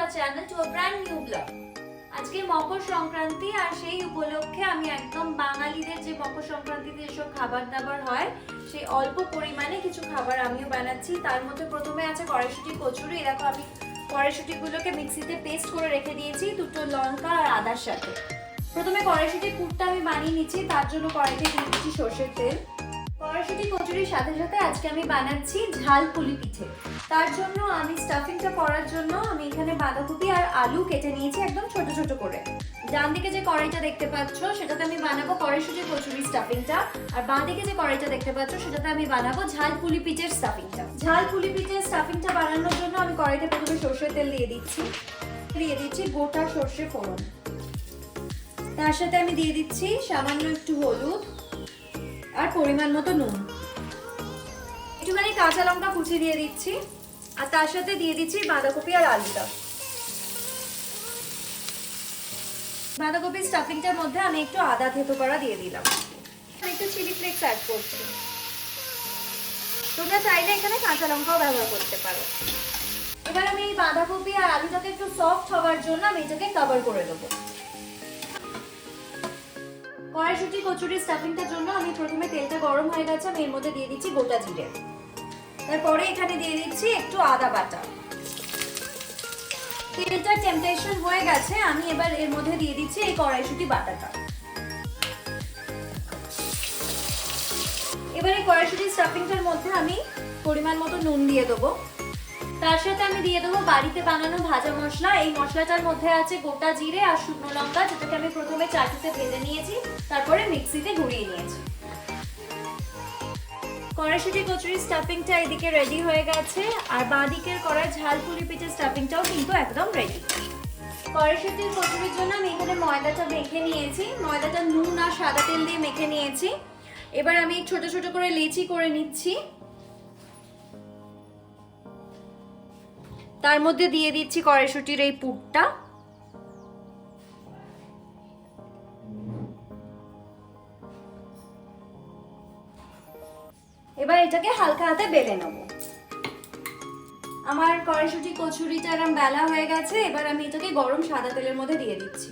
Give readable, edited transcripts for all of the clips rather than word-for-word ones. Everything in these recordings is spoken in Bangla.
our channel to a brand new vlog. আজকে মকর সংক্রান্তি আর সেই উপলক্ষে আমি একদম বাঙালিদের যে মকর সংক্রান্তিতে যেসব খাবার দাবার হয় সেই অল্প পরিমাণে কিছু খাবার আমিও বানাচ্ছি। তার মধ্যে প্রথমে আছে কড়াইশুঁটি কচুরি। দেখো আমি কড়াইশুঁটিগুলোকে মিক্সিতে পেস্ট করে রেখে দিয়েছি দুটো লঙ্কা আর আদার সাথে। প্রথমে কড়াইশুঁটির পুরটা আমি বানিয়ে নিচ্ছি, তার জন্য কড়াইতে দিয়ে দিচ্ছি সরষের তেল। কড়াইশুঁটি কচুরির সাথে সাথে আজকে আমি বানাচ্ছি ঝাল পুলি পিঠে। তার জন্য আমি স্টাফিংটা করার জন্য আমি এখানে বাঁধাকপি আর আলু কেটে নিয়েছি একদম ছোট ছোট করে। ডান দিকে যে কড়াইটা দেখতে পাচ্ছ সেটাতে আমি বানাবো কড়াইশুঁটি কচুরি স্টাফিংটা, আর বাঁ দিকে যে কড়াইটা দেখতে পাচ্ছ সেটাতে আমি বানাবো ঝাল পুলি পিঠের স্টাফিংটা। ঝাল পুলি পিঠের স্টাফিংটা বানানোর জন্য আমি কড়াইতে প্রথমে সরষের তেল দিয়ে দিচ্ছি গোটা সরষে ফোড়ন। তার সাথে আমি দিয়ে দিচ্ছি সামান্য একটু হলুদ আর পরিমাণ মতো নুন, একটুখানি কাঁচা লঙ্কা কুচি দিয়ে দিচ্ছি, আর তার সাথে দিয়ে দিচ্ছি বাঁধাকপি আর আলুটা। বাঁধাকপির স্টাফিংটার মধ্যে আমি একটু আদা থেতো করা দিয়ে দিলাম, একটু চিলি ফ্লেক্স অ্যাড করছি। তোমরা চাইলে এখানে কাঁচা লঙ্কাও ব্যবহার করতে পারো। এবার আমি এই বাঁধাকপি আর আলুটাকে একটু সফট হওয়ার জন্য আমি এটাকে কভার করে দেবো। কড়াইশুঁটি কচুরি স্টাফিংটার জন্য আমি প্রথমে তেলটা গরম হয়ে গেছে, আমি এর মধ্যে দিয়ে দিচ্ছি গোটা জিরে। তারপরে এখানে দিয়ে দিচ্ছি একটু আদা বাটা। তেলটা টেম্পটেশন হয়ে গেছে, আমি এবার এর মধ্যে দিয়ে দিচ্ছি এই কড়াইশুঁটি বাটাটা। এবার এই কড়াইশুঁটি স্টাফিংটার মধ্যে আমি পরিমাণ মতো নুন দিয়ে দেবো। তার সাথে আমি দিয়ে দেবো বাড়িতে বানানো ভাজা মশলা। এই মশলাটার মধ্যে আছে গোটা জিরে আর শুকনো লঙ্কা, যেটাকে আমি প্রথমে চাটুতে ভেজে নিয়েছি, তারপরে মিক্সিতে ঘুরিয়ে নিয়েছি। কড়াইশুঁটি কচুরি স্টাফিংটা এদিকে রেডি হয়ে গেছে, আর বাঁ দিকের কড়াই ঝাল পুলি পিঠের স্টাফিংটাও কিন্তু একদম রেডি। কড়াইশুঁটির কচুরির জন্য আমি এখানে ময়দাটা মেখে নিয়েছি, ময়দাটা নুন আর সাদা তেল দিয়ে মেখে নিয়েছি। এবার আমি ছোট ছোট করে লেচি করে নিচ্ছি, তার মধ্যে দিয়ে দিচ্ছি কড়াইশুঁটির এই পুরটা। এবার এটাকে হালকা হাতে বেলে নেব। আমার কড়াইশুঁটি কচুরিটা এরকম বেলা হয়ে গেছে, এবার আমি এটাকে গরম সাদা তেলের মধ্যে দিয়ে দিচ্ছি।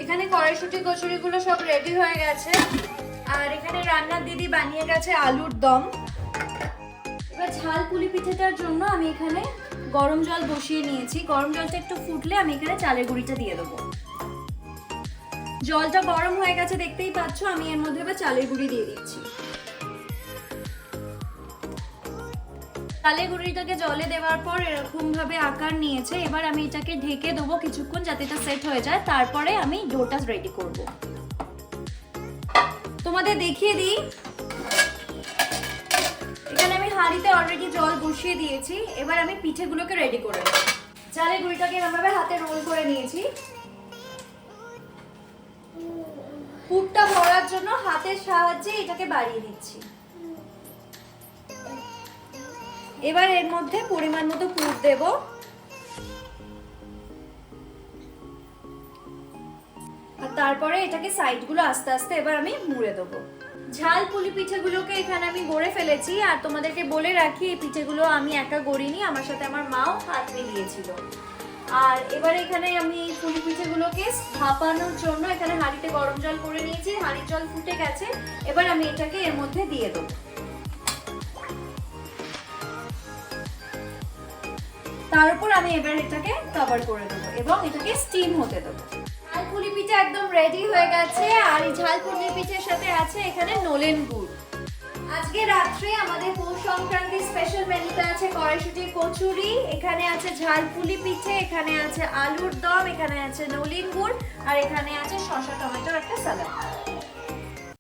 এখানে কড়াইশুঁটি কচুরিগুলো সব রেডি হয়ে গেছে, আর এখানে রান্নার দিদি বানিয়ে গেছে আলুর দম। এবার ঝাল পুলি পিঠেটার জন্য আমি এখানে গরম জল বসিয়ে নিয়েছি। গরম জলটা একটু ফুটলে আমি এখানে চালের গুঁড়িটা দিয়ে দেবো। জলটা গরম হয়ে গেছে দেখতেই পাচ্ছ, আমি এর মধ্যে এবার চালের গুঁড়ি দিয়ে দিচ্ছি। চালের গুঁড়িটাকে জলে দেওয়ার পর এরকম ভাবে আকার নিয়েছে। এবার আমি এটাকে ঢেকে দেবো কিছুক্ষণ যাতে এটা সেট হয়ে যায়, তারপরে আমি ডোটা রেডি করব। তোমাদের দেখিয়ে দিই, এখানে আমি হাঁড়িতে অলরেডি জল বসিয়ে দিয়েছি। এবার আমি পিঠেগুলোকে রেডি করে নেব। চালের গুঁড়িটাকে এভাবে হাতে রোল করে নিয়েছি। পুরটা ভরার জন্য হাতের সাহায্যে এটাকে বাড়িয়ে দিচ্ছি। এবার এর মধ্যে পরিমাণ মতো পুর দেব, আর তারপরে এটাকে সাইডগুলো আস্তে আস্তে এবার আমি মুড়ে দেবো। ঝাল পুলি পিঠেগুলোকে এখানে আমি গড়ে ফেলেছি, আর তোমাদেরকে বলে রাখি এই পিঠেগুলো আমি একা গড়িনি, আমার সাথে আমার মাও হাত মিলিয়েছিল। আর এবার এখানে আমি পুলি পিঠেগুলোকে ভাপানোর জন্য এখানে হাঁড়িতে গরম জল করে নিয়েছি, হাঁড়ির জল ফুটে গেছে। এবার আমি এটাকে এর মধ্যে দিয়ে দেবো। তার উপর আমি এবার এটাকে কভার করে দেবো এবং এটাকে স্টিম হতে দেবো। ঝাল পুলি পিঠে একদম রেডি হয়ে গেছে, আর এই ঝাল পুলি পিঠের সাথে আছে এখানে নলেন গুড়। আজকে রাত্রে আমাদের পৌষ সংক্রান্তির স্পেশাল মেনুতে আছে কড়াইশুঁটির কচুরি, এখানে আছে ঝাল পুলি পিঠে, এখানে আছে আলুর দম, এখানে আছে নলেন গুড়, আর এখানে আছে শসা টমেটোর একটা সালাদ।